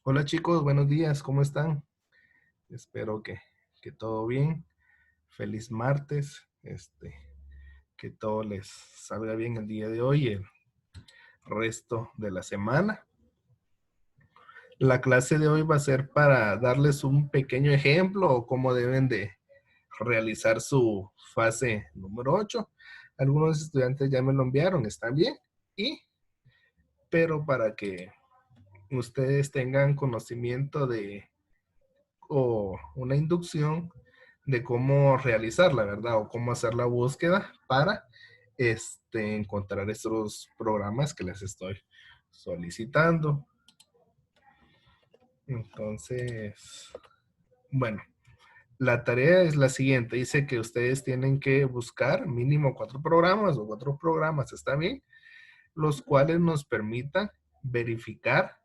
Hola chicos, buenos días, ¿cómo están? Espero que todo bien. Feliz martes, que todo les salga bien el día de hoy y el resto de la semana. La clase de hoy va a ser para darles un pequeño ejemplo o cómo deben de realizar su fase número 8. Algunos estudiantes ya me lo enviaron, están bien, y pero para que ustedes tengan conocimiento de o una inducción de cómo realizarla, ¿verdad? O cómo hacer la búsqueda para encontrar estos programas que les estoy solicitando. Entonces, bueno, la tarea es la siguiente. Dice que ustedes tienen que buscar mínimo 4 programas o 4 programas, ¿está bien? Los cuales nos permitan verificar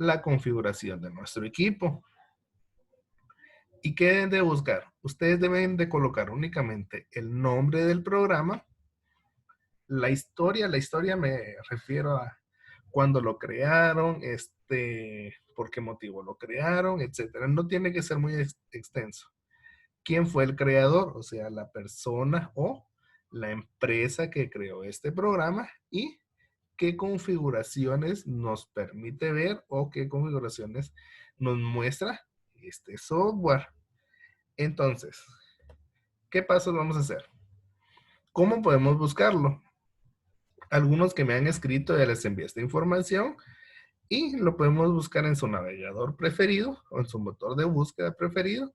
la configuración de nuestro equipo. ¿Y qué deben de buscar? Ustedes deben de colocar únicamente el nombre del programa, la historia me refiero a cuándo lo crearon, por qué motivo lo crearon, etcétera. No tiene que ser muy extenso. ¿Quién fue el creador? O sea, la persona o la empresa que creó este programa y qué configuraciones nos permite ver o qué configuraciones nos muestra este software. Entonces, ¿qué pasos vamos a hacer? ¿Cómo podemos buscarlo? Algunos que me han escrito ya les envié esta información y lo podemos buscar en su navegador preferido o en su motor de búsqueda preferido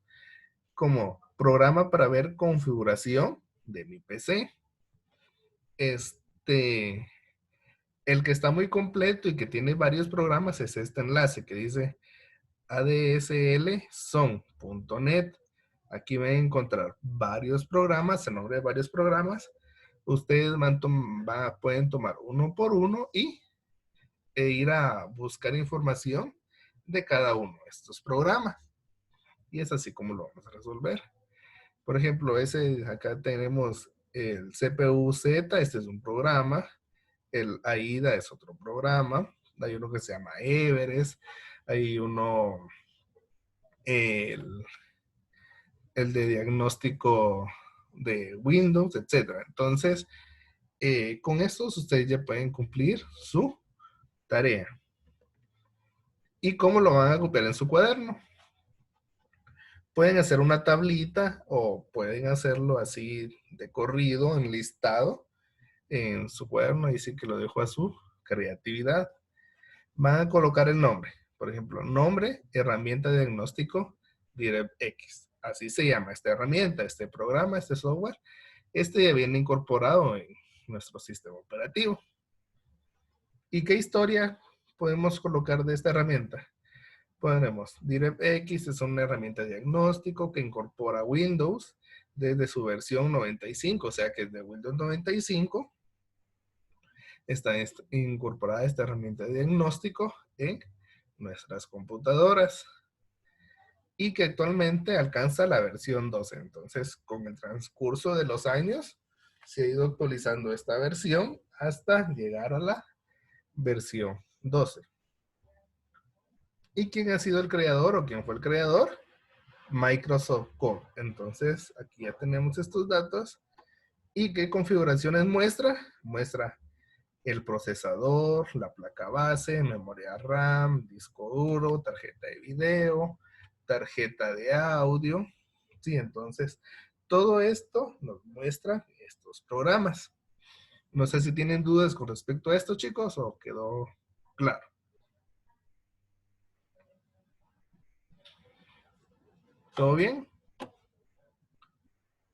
como programa para ver configuración de mi PC. El que está muy completo y que tiene varios programas es este enlace que dice adslson.net. Aquí van a encontrar varios programas, el nombre de varios programas. Ustedes pueden tomar uno por uno e ir a buscar información de cada uno de estos programas. Y es así como lo vamos a resolver. Por ejemplo, acá tenemos el CPU-Z, este es un programa. El AIDA es otro programa. Hay uno que se llama Everest. Hay uno, el, el de diagnóstico de Windows, etcétera. Entonces, con estos ustedes ya pueden cumplir su tarea. ¿Y cómo lo van a copiar en su cuaderno? Pueden hacer una tablita o pueden hacerlo así de corrido, enlistado en su cuaderno, y sí que lo dejo a su creatividad. Van a colocar el nombre, por ejemplo, nombre, herramienta de diagnóstico DirectX. Así se llama esta herramienta, este programa, este software. Este ya viene incorporado en nuestro sistema operativo. ¿Y qué historia podemos colocar de esta herramienta? Ponemos DirectX es una herramienta de diagnóstico que incorpora Windows desde su versión 95, o sea que desde Windows 95 está incorporada esta herramienta de diagnóstico en nuestras computadoras y que actualmente alcanza la versión 12. Entonces, con el transcurso de los años, se ha ido actualizando esta versión hasta llegar a la versión 12. ¿Y quién ha sido el creador o quién fue el creador? Microsoft Core. Entonces, aquí ya tenemos estos datos. ¿Y qué configuraciones muestra? Muestra el procesador, la placa base, memoria RAM, disco duro, tarjeta de video, tarjeta de audio. Sí, entonces, todo esto nos muestra estos programas. No sé si tienen dudas con respecto a esto, chicos, o quedó claro. ¿Todo bien?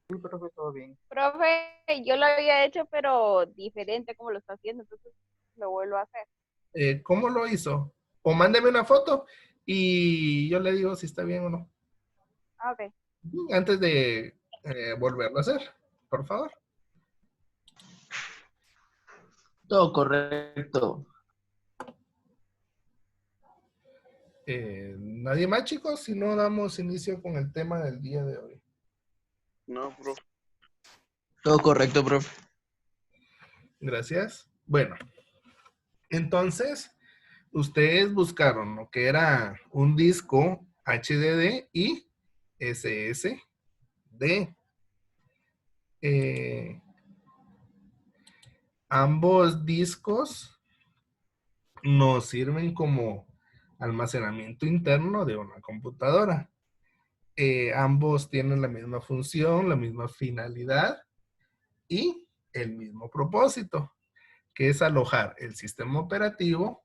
Sí, profe, todo bien. Profe, yo lo había hecho, pero diferente como lo está haciendo, entonces lo vuelvo a hacer. ¿Cómo lo hizo? O mándeme una foto y yo le digo si está bien o no. Ah, ok. Antes de volverlo a hacer, por favor. Todo correcto. Nadie más, chicos, si no damos inicio con el tema del día de hoy. No, profe. Todo correcto, profe. Gracias. Bueno, entonces Ustedes buscaron lo que era un disco HDD y SSD. Ambos discos nos sirven como almacenamiento interno de una computadora. Ambos tienen la misma función, la misma finalidad y el mismo propósito, que es alojar el sistema operativo,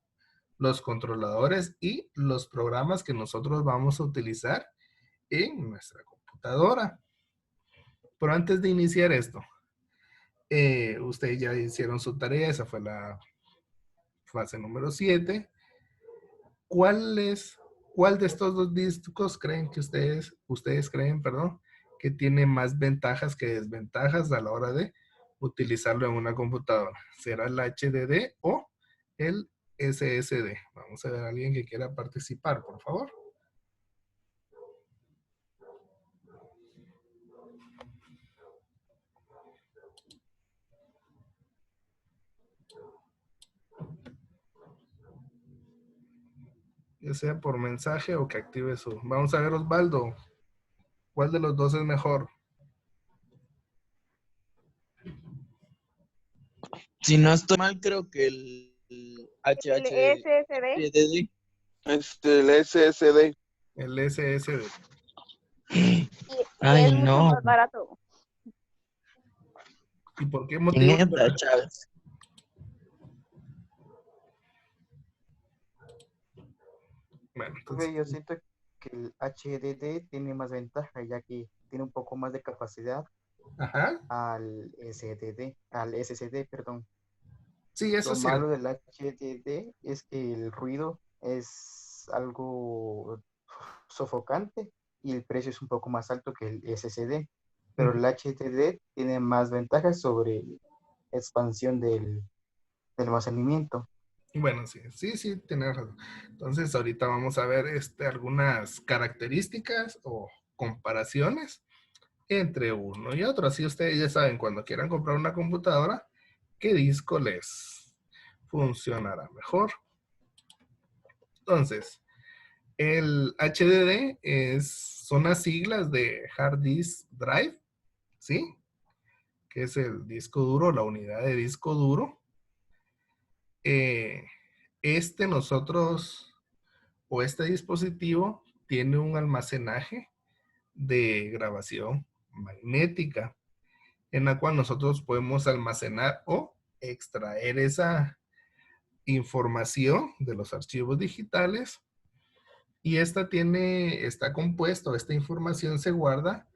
los controladores y los programas que nosotros vamos a utilizar en nuestra computadora. Pero antes de iniciar esto, ustedes ya hicieron su tarea, esa fue la fase número 7. ¿Cuál de estos dos discos creen que ustedes creen, perdón, que tiene más ventajas que desventajas a la hora de utilizarlo en una computadora? ¿Será el HDD o el SSD? Vamos a ver a alguien que quiera participar, por favor. Ya sea por mensaje o que active su... Vamos a ver, Osvaldo, ¿cuál de los dos es mejor? Si no estoy mal, creo que el El SSD. HDD. El SSD. El SSD. Y Ay, es mucho no. más barato. ¿Y por qué ¿Quién motivo? entra, Chávez? Bueno, Profe, entonces, yo siento que el HDD tiene más ventaja, ya que tiene un poco más de capacidad ajá, al SSD, perdón. sí, eso Lo es malo cierto. del HDD es que el ruido es algo sofocante y el precio es un poco más alto que el SSD. Pero Ujú. el HDD tiene más ventajas sobre expansión del almacenamiento. Bueno, sí, sí, sí, tienes razón. Entonces, ahorita vamos a ver algunas características o comparaciones entre uno y otro. Así ustedes ya saben, cuando quieran comprar una computadora, qué disco les funcionará mejor. Entonces, el HDD son las siglas de Hard Disk Drive, ¿sí? Que es el disco duro, la unidad de disco duro. Eh, nosotros o este dispositivo tiene un almacenaje de grabación magnética en la cual nosotros podemos almacenar o extraer esa información de los archivos digitales y está compuesto, esta información se guarda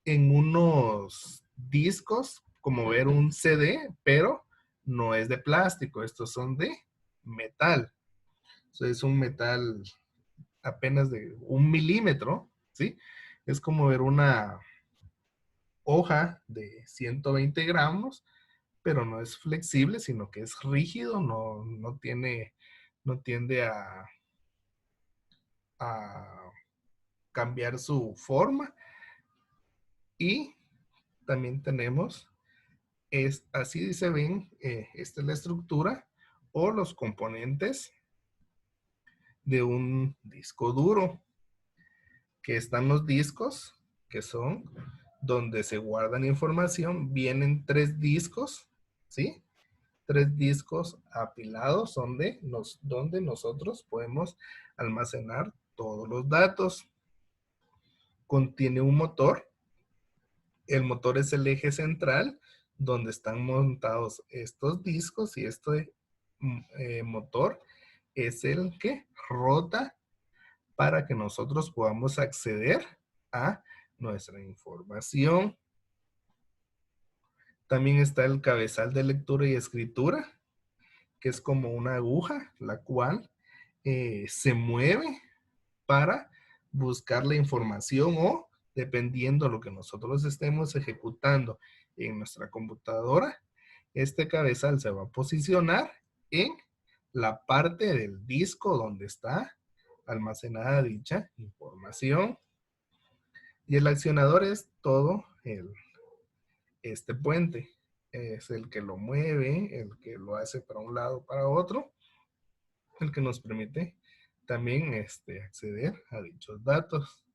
en unos discos, como ver un CD, pero no es de plástico, estos son de metal. Eso es un metal apenas de 1 milímetro, ¿sí? Es como ver una hoja de 120 gramos, pero no es flexible, sino que es rígido, no tiende a cambiar su forma. Y también tenemos, así se ven, esta es la estructura o los componentes de un disco duro, que están los discos, que son donde se guardan información, vienen 3 discos, ¿sí? 3 discos apilados donde nosotros podemos almacenar todos los datos. Contiene un motor. El motor es el eje central donde están montados estos discos y este motor es el que rota para que nosotros podamos acceder a nuestra información. También está el cabezal de lectura y escritura, que es como una aguja, la cual se mueve para buscar la información o dependiendo de lo que nosotros estemos ejecutando en nuestra computadora, este cabezal se va a posicionar en la parte del disco donde está almacenada dicha información. Y el accionador es todo este puente. Es el que lo mueve, el que lo hace para un lado, para otro. el que nos permite también acceder a dichos datos.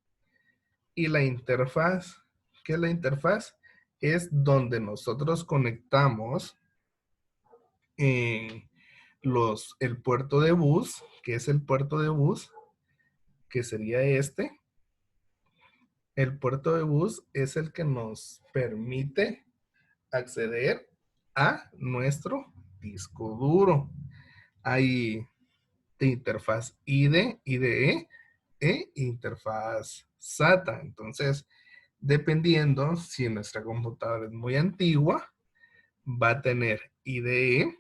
Y la interfaz, ¿qué es la interfaz? Es donde nosotros conectamos el puerto de bus, que es el puerto de bus, que sería este. El puerto de bus es el que nos permite acceder a nuestro disco duro. Hay interfaz IDE e interfaz SATA. Entonces, dependiendo si nuestra computadora es muy antigua, va a tener IDE,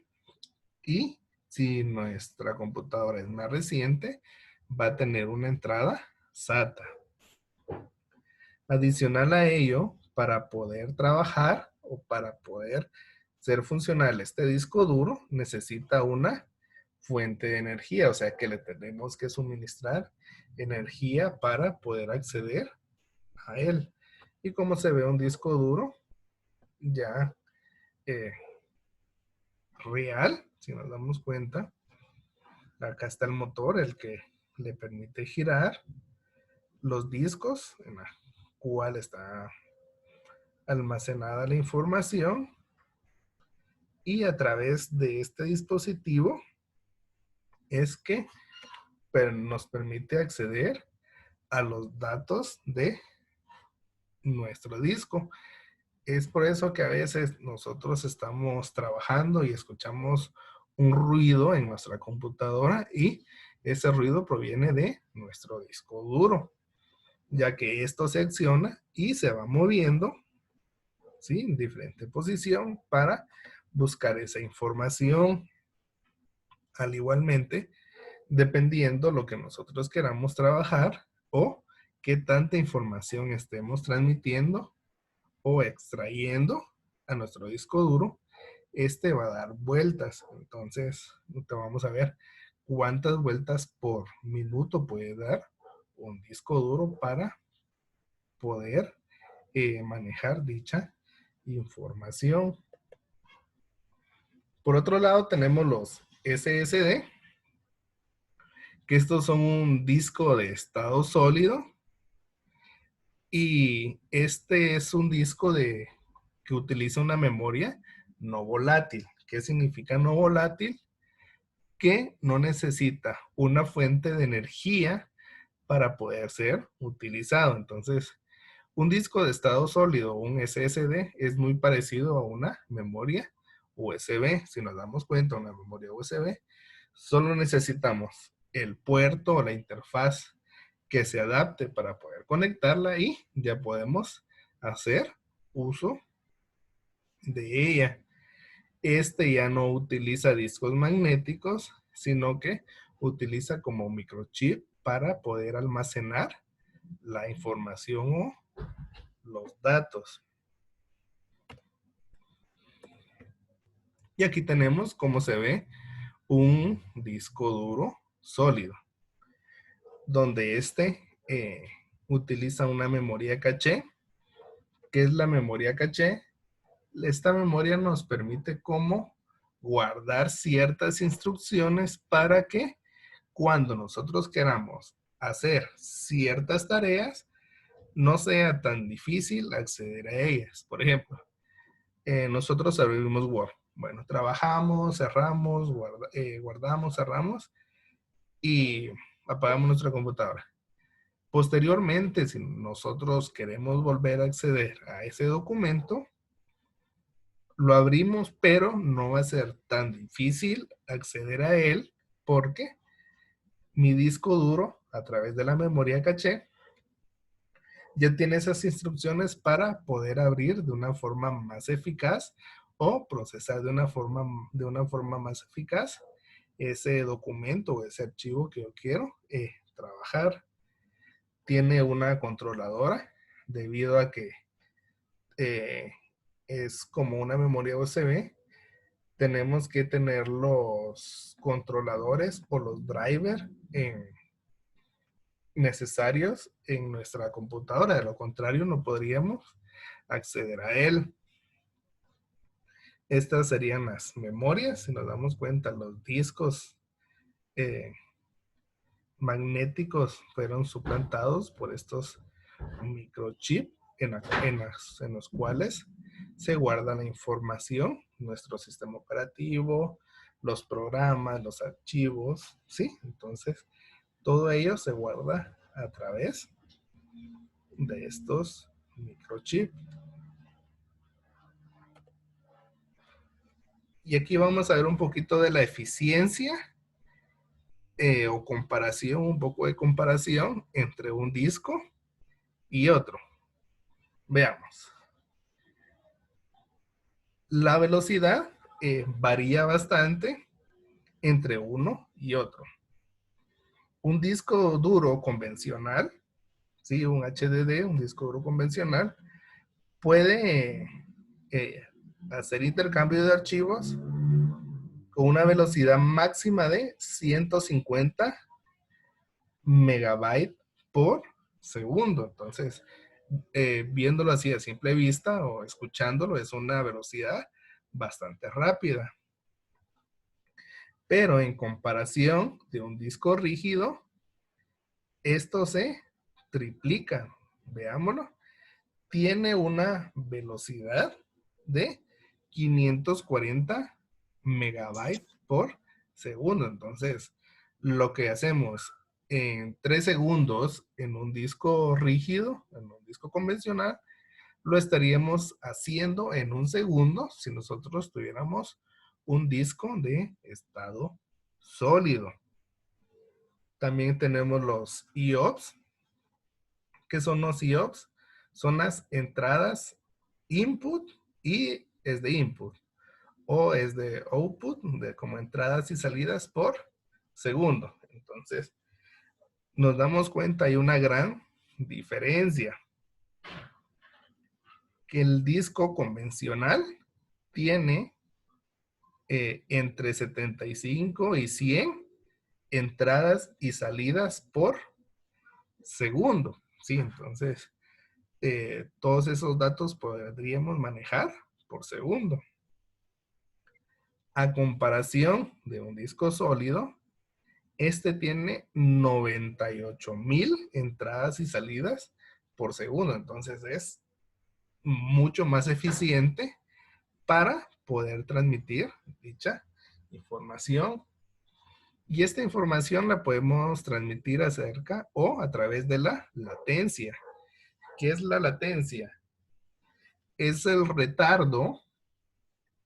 y si nuestra computadora es más reciente, va a tener una entrada SATA. Adicional a ello, para poder trabajar o para poder ser funcional este disco duro, necesita una fuente de energía, o sea que le tenemos que suministrar energía para poder acceder a él. Y como se ve un disco duro ya real, si nos damos cuenta, acá está el motor, el que le permite girar los discos en la cual está almacenada la información, y a través de este dispositivo es que nos permite acceder a los datos de nuestro disco. Es por eso que a veces nosotros estamos trabajando y escuchamos un ruido en nuestra computadora, y ese ruido proviene de nuestro disco duro, ya que esto se acciona y se va moviendo, ¿sí?, en diferente posición para buscar esa información. Al igualmente, dependiendo lo que nosotros queramos trabajar o qué tanta información estemos transmitiendo o extrayendo a nuestro disco duro, va a dar vueltas. Entonces, te vamos a ver cuántas vueltas por minuto puede dar un disco duro para poder manejar dicha información. Por otro lado, tenemos los SSD, que estos son un disco de estado sólido, y este es un disco que utiliza una memoria no volátil. ¿Qué significa no volátil? Que no necesita una fuente de energía para poder ser utilizado. Entonces, un disco de estado sólido, un SSD, es muy parecido a una memoria USB. Si nos damos cuenta, una memoria USB, solo necesitamos el puerto o la interfaz que se adapte para poder conectarla, y ya podemos hacer uso de ella. Ya no utiliza discos magnéticos, sino que utiliza como microchip para poder almacenar la información o los datos. Y aquí tenemos cómo se ve un disco duro sólido, donde utiliza una memoria caché. ¿Qué es la memoria caché? Esta memoria nos permite cómo guardar ciertas instrucciones para que cuando nosotros queramos hacer ciertas tareas, no sea tan difícil acceder a ellas. Por ejemplo, nosotros abrimos Word. Bueno, trabajamos, cerramos, guardamos, cerramos y apagamos nuestra computadora. Posteriormente, si nosotros queremos volver a acceder a ese documento, lo abrimos, pero no va a ser tan difícil acceder a él, porque mi disco duro, a través de la memoria caché, ya tiene esas instrucciones para poder abrir de una forma más eficaz o procesar de una forma más eficaz ese documento o ese archivo que yo quiero trabajar. Tiene una controladora, debido a que es como una memoria USB. Tenemos que tener los controladores o los drivers necesarios en nuestra computadora. De lo contrario, no podríamos acceder a él. Estas serían las memorias. Si nos damos cuenta, los discos eh, magnéticos fueron suplantados por estos microchips en los cuales se guarda la información, nuestro sistema operativo, los programas, los archivos, ¿sí? Entonces, todo ello se guarda a través de estos microchips. Y aquí vamos a ver un poquito de la eficiencia o comparación, un poco de comparación entre un disco y otro. Veamos. La velocidad varía bastante entre uno y otro. Un disco duro convencional, ¿sí? Un HDD, un disco duro convencional, puede hacer intercambio de archivos con una velocidad máxima de 150 megabytes por segundo. Entonces, viéndolo así a simple vista o escuchándolo, es una velocidad bastante rápida. Pero en comparación de un disco rígido, esto se triplica. Veámoslo. Tiene una velocidad de 540 megabytes por segundo. Entonces, lo que hacemos en 3 segundos en un disco rígido, en un disco convencional, lo estaríamos haciendo en un segundo si nosotros tuviéramos un disco de estado sólido. También tenemos los IOPS. ¿Qué son los IOPS? Son las entradas input y es de input. O es de output, de como entradas y salidas por segundo. Entonces, nos damos cuenta, hay una gran diferencia. Que el disco convencional tiene entre 75 y 100 entradas y salidas por segundo. Sí, entonces todos esos datos podríamos manejar por segundo. A comparación de un disco sólido, este tiene 98,000 entradas y salidas por segundo. Entonces es mucho más eficiente para poder transmitir dicha información. Y esta información la podemos transmitir acerca o a través de la latencia. ¿Qué es la latencia? Es el retardo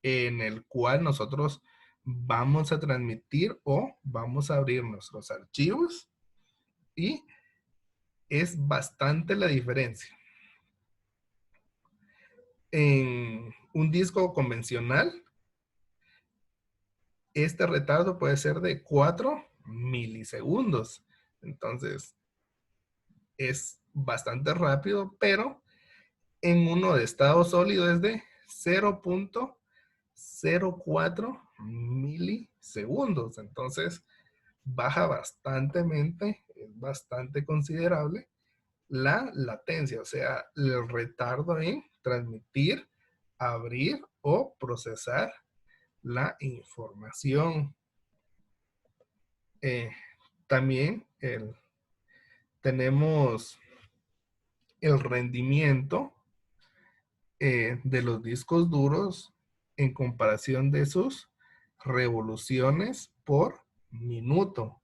en el cual nosotros vamos a transmitir o vamos a abrir nuestros archivos, y es bastante la diferencia. En un disco convencional, este retardo puede ser de 4 milisegundos. Entonces, es bastante rápido, pero en uno de estado sólido es de 0.04 milisegundos. Entonces, baja bastantemente, es bastante considerable la latencia, o sea, el retardo en transmitir, abrir o procesar la información. También tenemos el rendimiento de los discos duros en comparación de sus revoluciones por minuto.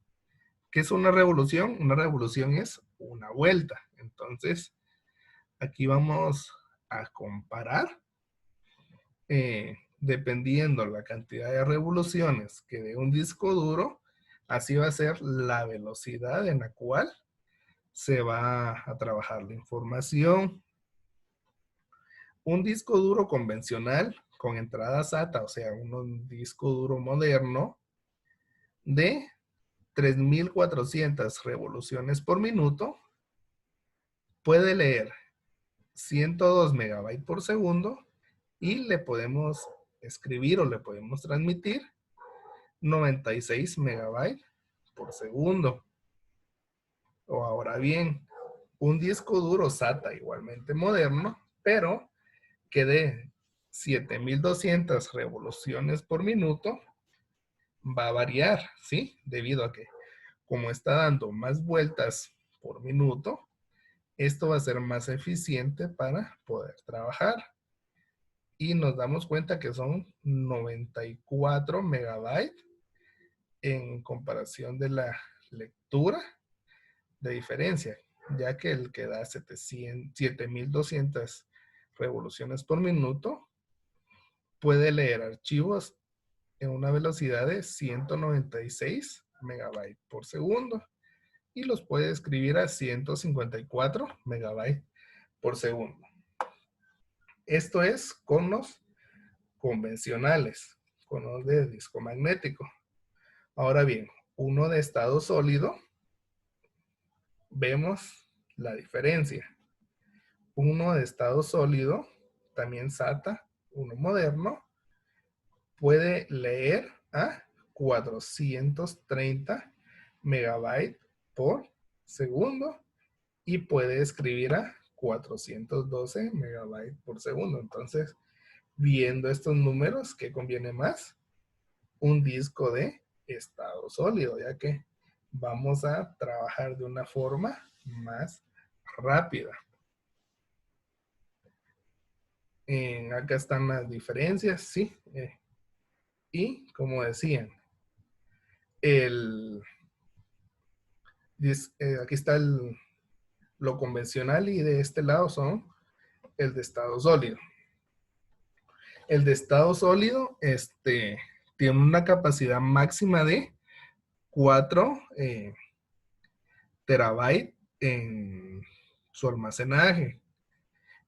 ¿Qué es una revolución? Una revolución es una vuelta. Entonces, aquí vamos a comparar dependiendo la cantidad de revoluciones que dé un disco duro, así va a ser la velocidad en la cual se va a trabajar la información. Un disco duro convencional con entrada SATA, o sea, un disco duro moderno de 3,400 revoluciones por minuto, puede leer 102 megabytes por segundo y le podemos escribir o le podemos transmitir 96 megabytes por segundo. O ahora bien, un disco duro SATA igualmente moderno, pero que dé 7,200 revoluciones por minuto, va a variar, ¿sí? Debido a que como está dando más vueltas por minuto, esto va a ser más eficiente para poder trabajar. Y nos damos cuenta que son 94 megabytes en comparación de la lectura de diferencia, ya que el que da 7200 revoluciones por minuto puede leer archivos en una velocidad de 196 megabytes por segundo y los puede escribir a 154 megabytes por segundo. Esto es con los convencionales, con los de disco magnético. Ahora bien, uno de estado sólido, vemos la diferencia. Uno de estado sólido, también SATA, uno moderno, puede leer a 430 megabytes por segundo y puede escribir a 412 megabytes por segundo. Entonces, viendo estos números, ¿qué conviene más? Un disco de estado sólido, ya que vamos a trabajar de una forma más rápida. Acá están las diferencias, sí. Y como decían, aquí está lo convencional y de este lado son el de estado sólido. El de estado sólido tiene una capacidad máxima de 4 terabytes en su almacenaje.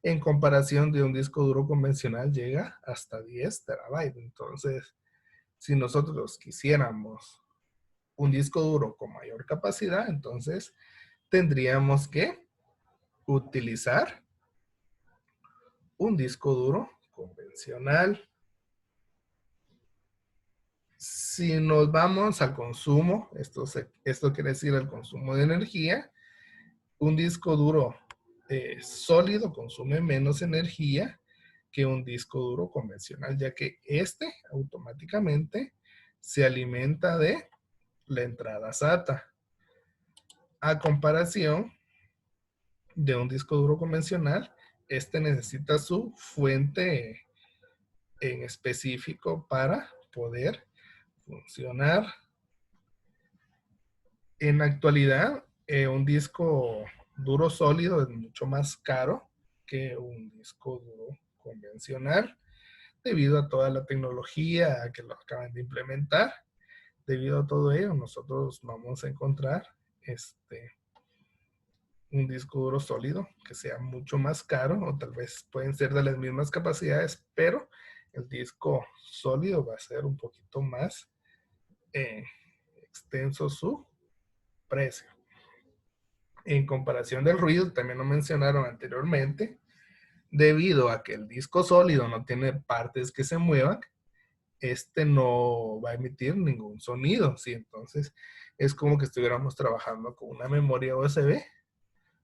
En comparación de un disco duro convencional llega hasta 10 terabytes. Entonces, si nosotros quisiéramos un disco duro con mayor capacidad, entonces tendríamos que utilizar un disco duro convencional. Si nos vamos al consumo, esto quiere decir el consumo de energía, un disco duro sólido consume menos energía que un disco duro convencional, ya que automáticamente se alimenta de la entrada SATA. A comparación de un disco duro convencional, necesita su fuente en específico para poder funcionar. En la actualidad, un disco duro sólido es mucho más caro que un disco duro convencional debido a toda la tecnología que lo acaban de implementar. Debido a todo ello, nosotros vamos a encontrar un disco duro sólido que sea mucho más caro, o tal vez pueden ser de las mismas capacidades, pero el disco sólido va a ser un poquito más extenso su precio. En comparación del ruido, también lo mencionaron anteriormente, debido a que el disco sólido no tiene partes que se muevan, no va a emitir ningún sonido, ¿sí? Entonces, es como que estuviéramos trabajando con una memoria USB.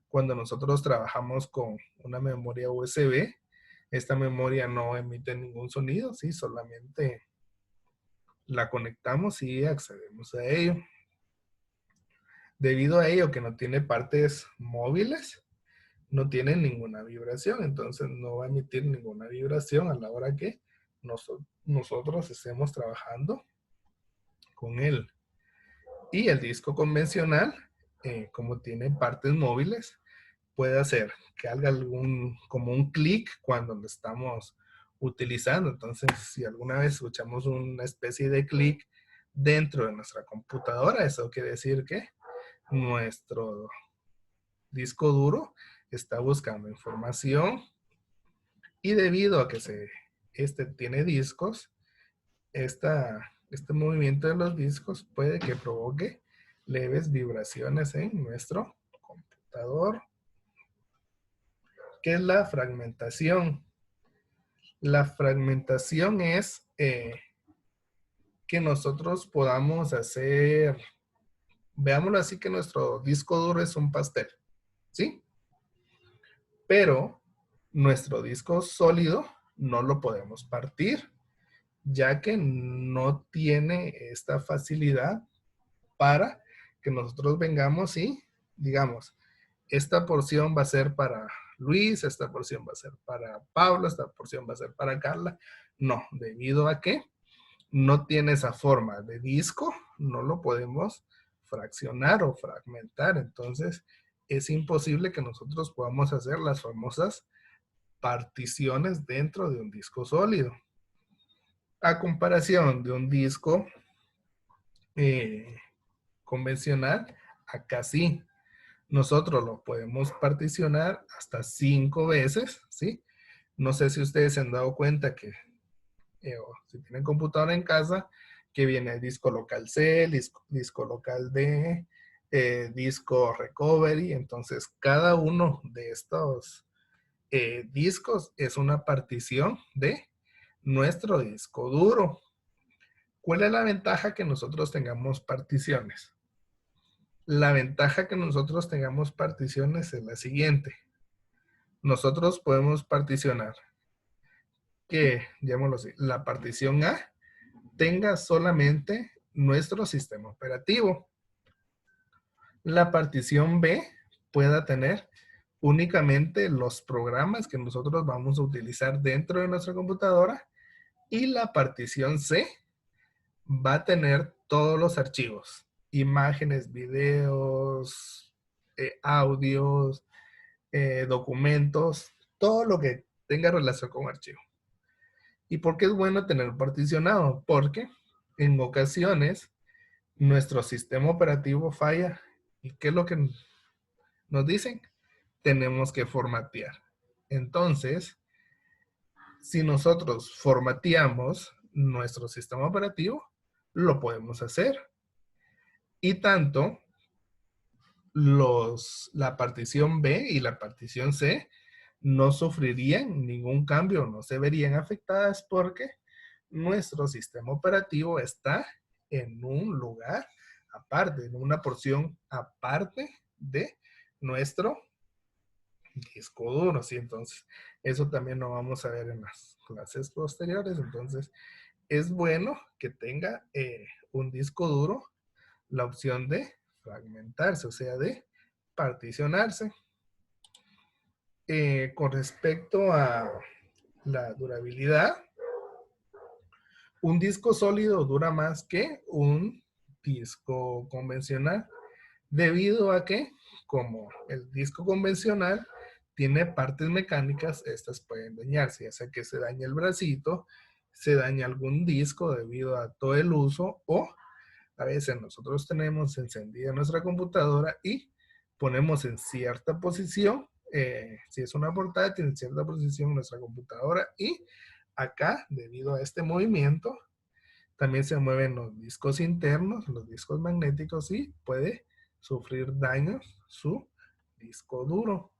Cuando nosotros trabajamos con una memoria USB, esta memoria no emite ningún sonido, ¿sí? Solamente la conectamos y accedemos a ello. Debido a ello que no tiene partes móviles, no tiene ninguna vibración, entonces no va a emitir ninguna vibración a la hora que nosotros estemos trabajando con él. Y el disco convencional, como tiene partes móviles, puede hacer que haga como un clic cuando lo estamos utilizando. Entonces, si alguna vez escuchamos una especie de clic dentro de nuestra computadora, eso quiere decir que nuestro disco duro está buscando información, y debido a que tiene discos, este movimiento de los discos puede que provoque leves vibraciones en nuestro computador. ¿Qué es la fragmentación? La fragmentación es que nosotros podamos hacer, veámoslo así, que nuestro disco duro es un pastel, ¿sí? Pero nuestro disco sólido no lo podemos partir. ya que no tiene esta facilidad para que nosotros vengamos y digamos, esta porción va a ser para Luis, esta porción va a ser para Pablo, esta porción va a ser para Carla. No, debido a que no tiene esa forma de disco, no lo podemos fraccionar o fragmentar. Entonces, es imposible que nosotros podamos hacer las famosas particiones dentro de un disco sólido. A comparación de un disco convencional, acá sí. Nosotros lo podemos particionar hasta 5 veces, ¿sí? No sé si ustedes se han dado cuenta que si tienen computadora en casa, que viene el disco local C, disco local D, disco recovery. Entonces, cada uno de estos discos es una partición de nuestro disco duro. ¿Cuál es la ventaja que nosotros tengamos particiones? La ventaja que nosotros tengamos particiones es la siguiente. Nosotros podemos particionar que, llamémoslo así, la partición A tenga solamente nuestro sistema operativo. La partición B pueda tener únicamente los programas que nosotros vamos a utilizar dentro de nuestra computadora, y la partición C va a tener todos los archivos, imágenes, videos, audios, documentos, todo lo que tenga relación con archivo. ¿Y por qué es bueno tener particionado? Porque en ocasiones nuestro sistema operativo falla. ¿Y qué es lo que nos dicen? Tenemos que formatear. Entonces, si nosotros formateamos nuestro sistema operativo, lo podemos hacer. Y tanto la partición B y la partición C no sufrirían ningún cambio, no se verían afectadas porque nuestro sistema operativo está en un lugar aparte, en una porción aparte de nuestro disco duro, ¿sí? Entonces, eso también lo vamos a ver en las clases posteriores. Entonces, es bueno que tenga un disco duro la opción de fragmentarse, o sea, de particionarse. Con respecto a la durabilidad, un disco sólido dura más que un disco convencional, debido a que, como el disco convencional tiene partes mecánicas, estas pueden dañarse, ya sea que se dañe el bracito, se daña algún disco debido a todo el uso, o a veces nosotros tenemos encendida nuestra computadora y ponemos en cierta posición, si es una portátil, en cierta posición nuestra computadora, y acá, debido a este movimiento, también se mueven los discos internos, los discos magnéticos, y puede sufrir daños su disco duro.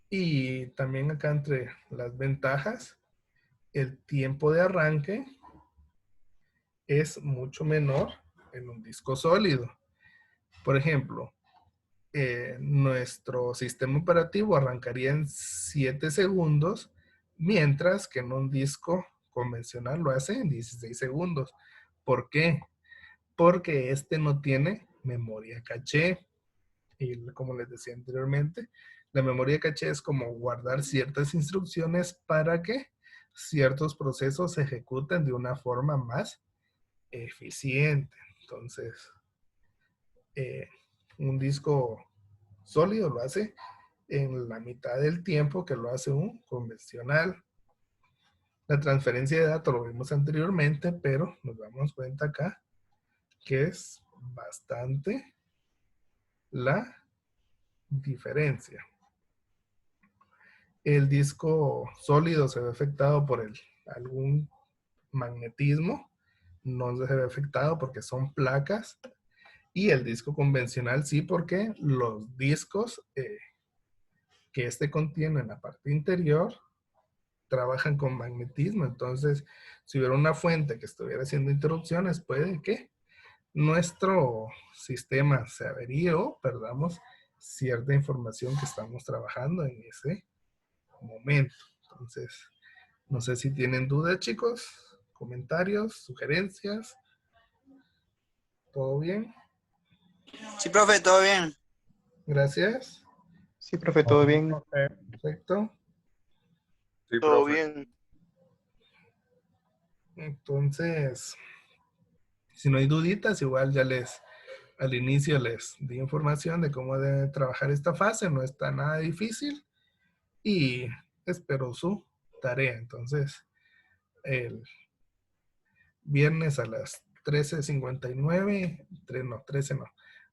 Y también acá entre las ventajas, el tiempo de arranque es mucho menor en un disco sólido. Por ejemplo, nuestro sistema operativo arrancaría en 7 segundos, mientras que en un disco convencional lo hace en 16 segundos. ¿Por qué? Porque este no tiene memoria caché. Y como les decía anteriormente, la memoria caché es como guardar ciertas instrucciones para que ciertos procesos se ejecuten de una forma más eficiente. Entonces, un disco sólido lo hace en la mitad del tiempo que lo hace un convencional. La transferencia de datos lo vimos anteriormente, pero nos damos cuenta acá que es bastante la diferencia. El disco sólido se ve afectado por algún magnetismo, no se ve afectado porque son placas, y el disco convencional sí, porque los discos que este contiene en la parte interior trabajan con magnetismo. Entonces, si hubiera una fuente que estuviera haciendo interrupciones, puede que nuestro sistema se averíe o perdamos cierta información que estamos trabajando en ese momento. Entonces, no sé si tienen dudas, chicos, comentarios, sugerencias. ¿Todo bien? Sí, profe, todo bien. Gracias. Sí, profe, todo bien. Perfecto. Sí, Todo profe. bien. Entonces, si no hay duditas, igual ya al inicio les di información de cómo deben trabajar esta fase. No está nada difícil y espero su tarea. Entonces, el viernes a las 13:59,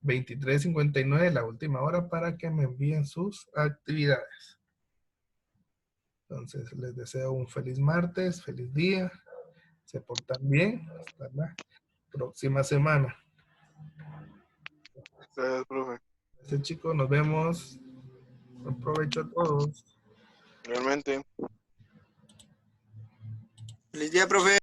23:59, la última hora para que me envíen sus actividades. Entonces, les deseo un feliz martes, feliz día, se portan bien, hasta la próxima semana. Gracias, profe. Gracias, chicos, nos vemos. Buen provecho a todos. Realmente. Feliz día, profe.